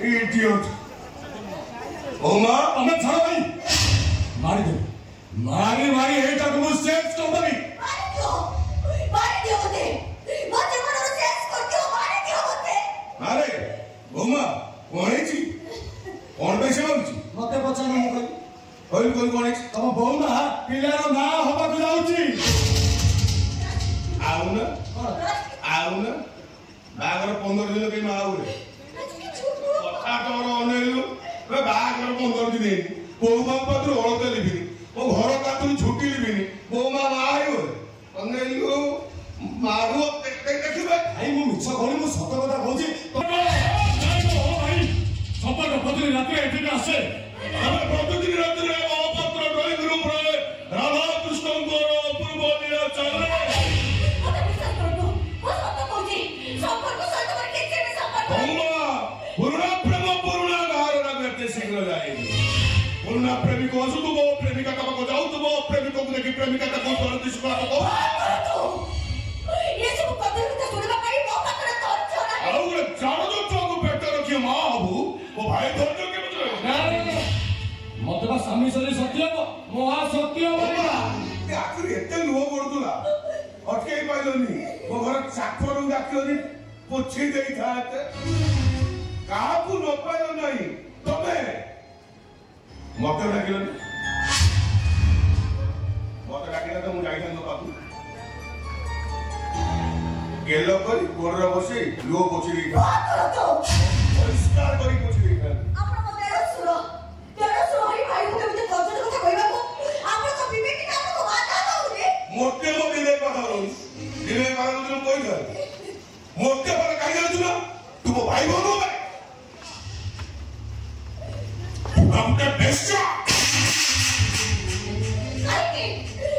Idiot! Oma, I'm not telling you. Mari, hey, talk about sex company. Oma, what is it? What is it? What is it? What is it? Come on, na, pillar na, haba kujauchi. Auna. Bagar 15 दिन के माउरे. कथा अनेलु बागर 15 दिन बोमा पत्र होते लिबिनी ओ घर का तू छुट्टी लिबिनी बोमा आयो अनेलु मारो देखिबे भाई मु मिछ कोनी मु सत कथा कहूची भाई संपर्क पत्र रात एठी आसे हम प्रतिदिन रात रे पत्र ड्राइंग रूम रे राधा कृष्ण को पूर्व दिया चले मते विश्वास करतो ओ सत कहूची संपर्क सहित कर के संपर्क पुरुना धारणा करते शीघ्र जाएगी पुरुना प्रेमिक असुतुबो प्रेमिका का को जाउतुबो प्रेमिको को देखि प्रेमिका का को तोर दिसबा को ये सब पत्र के सुनबा कई मौका करे तो छोरा और जानो तो चोक पेट रखिए मां बाबू वो भाई धरजो के बदले मतबा स्वामी सरी सत्य को मोहा सत्य बाबा ते आखिर एते लो पडतुला अटके पाइलोनी वो घर चाकरू डाकिलोनी पोछी देई थाते काकू न पाइलो नहीं तबे मते डाकिलोनी तो मु जाइथन तो पाकू गेलो करी गोररा बसे लो पोछी देई तो परिष्कार करी पोछी देई आपण मते सुरो हरि भाई मुते गजन कथा कहबा को आपण तो विवेक का को बात होउनी मोटे विवेक कथा होउनी विवेक का तुम कोई कर मोटे पर काई जाउ तुम भाई बोलो बे हमके बेस्टा आके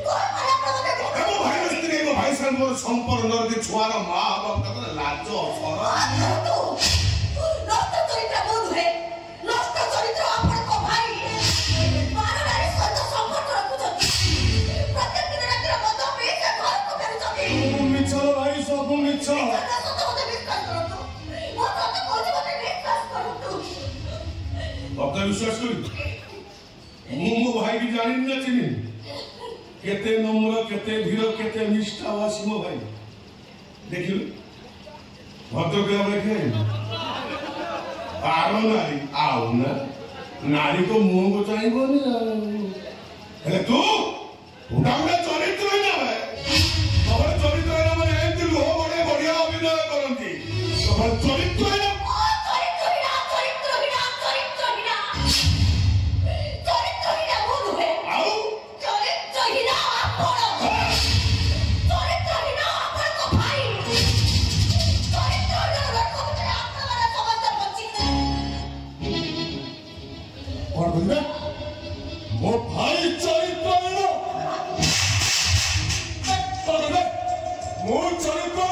कोन मारा प्रबंध देखो भाई स्त्री को भाई सन मोर संपर्क के छुआर मां बाप का लाज सर तो नष्ट चरित्र बोध है नष्ट चरित्र आपण को भाई मारा नारी सत संपर्क रखुछ प्रत्येक दिन रात मत पे से घर को फेरुछ मिछ भाई सब मिछ विश्वास कर मो भाई भी जानी न चिनी केते नम्र केते धीर केते निष्ठावासी मो भाई देखिल भद्र के हम देखे पारो नारी आउ ना नारी को मुंह को चाहिबो नि हेले तू उडाउडा चरित्र है ना तोर चरित्र है माने एंती लो बड़े बढ़िया अभिनय करंती तोर चरित्र है वो भाई चरित्र मो चरित्र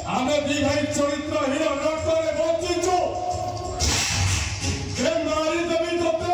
हमें दी भाई चरित्र हीरो रक्तरे बंचिछु के मारी देबी तते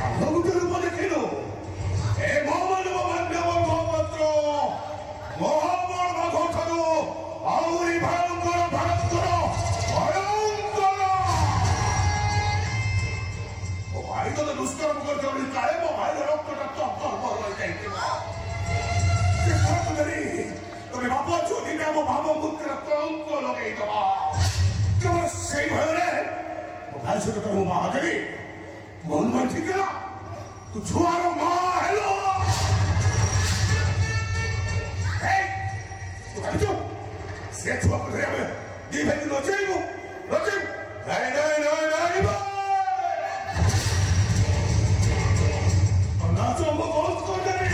아무데나 보내기로 에모만으로 만나본 것만으로 모함을 거쳐도 아우리 바람거라 바람거라 아이들은 루스타라고 그러니까 뭐 아이들 없거나 또 뭐가 있겠나 그 사람들이 너네 바빠 죽이냐 뭐 바보 묻더라 똥꼬놓게 있더라 그만 세이버래 뭐 발소리도 뭐 마들이 뭔 말 튀겨라 또 좋아하는 마 헬로 에이 또 가르쳐 새 좋아하고 그래야면 네 배는 어째이고 어째 나이 나좀 한번 거스거리다니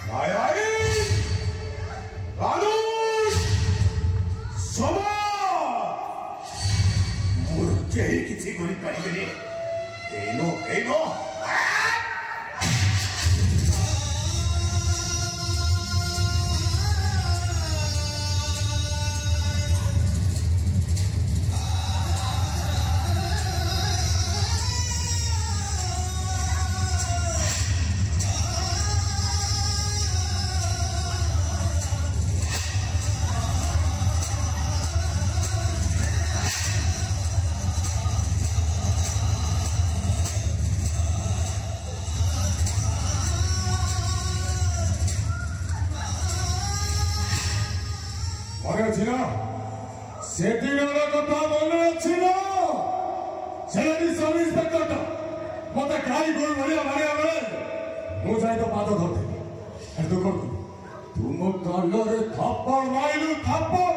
나야이 나는 서마 무릎 제일 기치고니까 이거니 에이노 ସେଦିନର କଥା ମନେ ଅଛି ନା ସେଠି ସବ୍ ଇନ୍ସପେକ୍ଟର ମତେ ଗାଈ ଗୋରୁ ଭଳିଆ ମାରିବା ବେଳେ ମୁଁ ଯାଇ ତ ପାଦ ଧରିଥିଲି ତୁ କଣ ତୁମ ଗାଲରେ ଥାପଡ଼ ମାଇଲୁ ଥାପଡ଼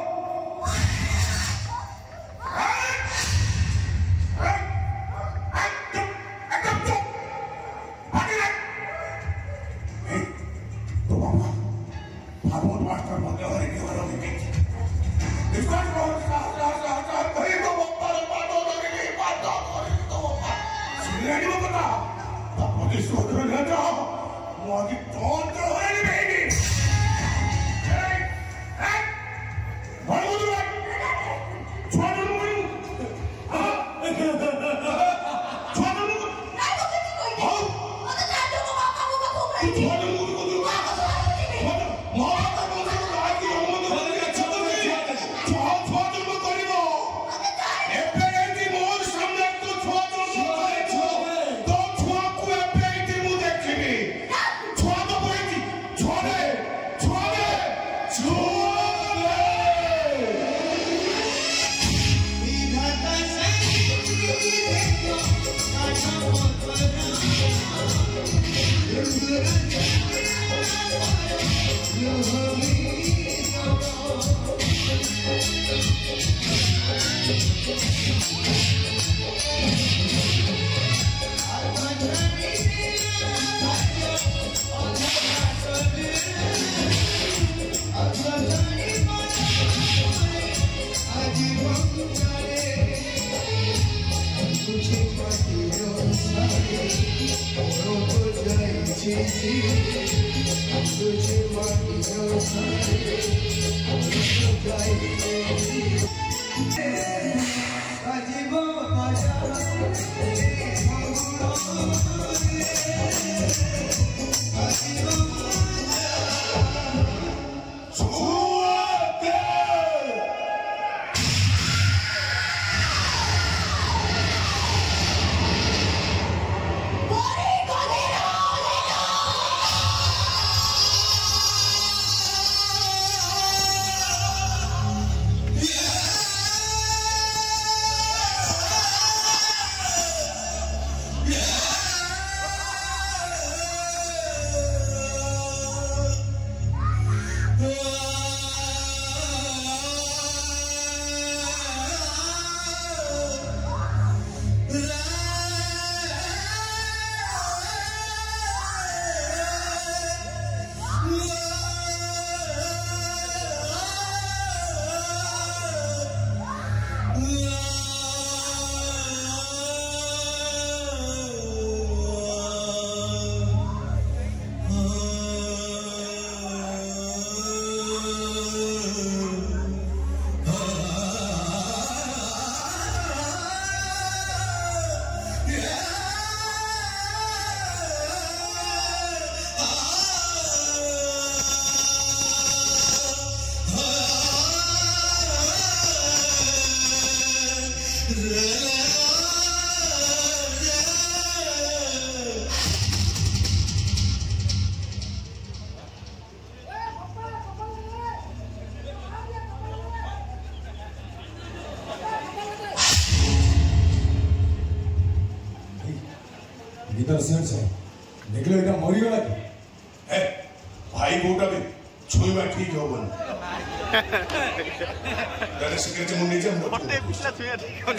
Oh गीतार सेंस है निकलो इटा मरी गला की ए भाई गोटा भी छुईबा ठीक हो बन तारे सिगरेट मुंडी जे पिछला छुया ठीक हो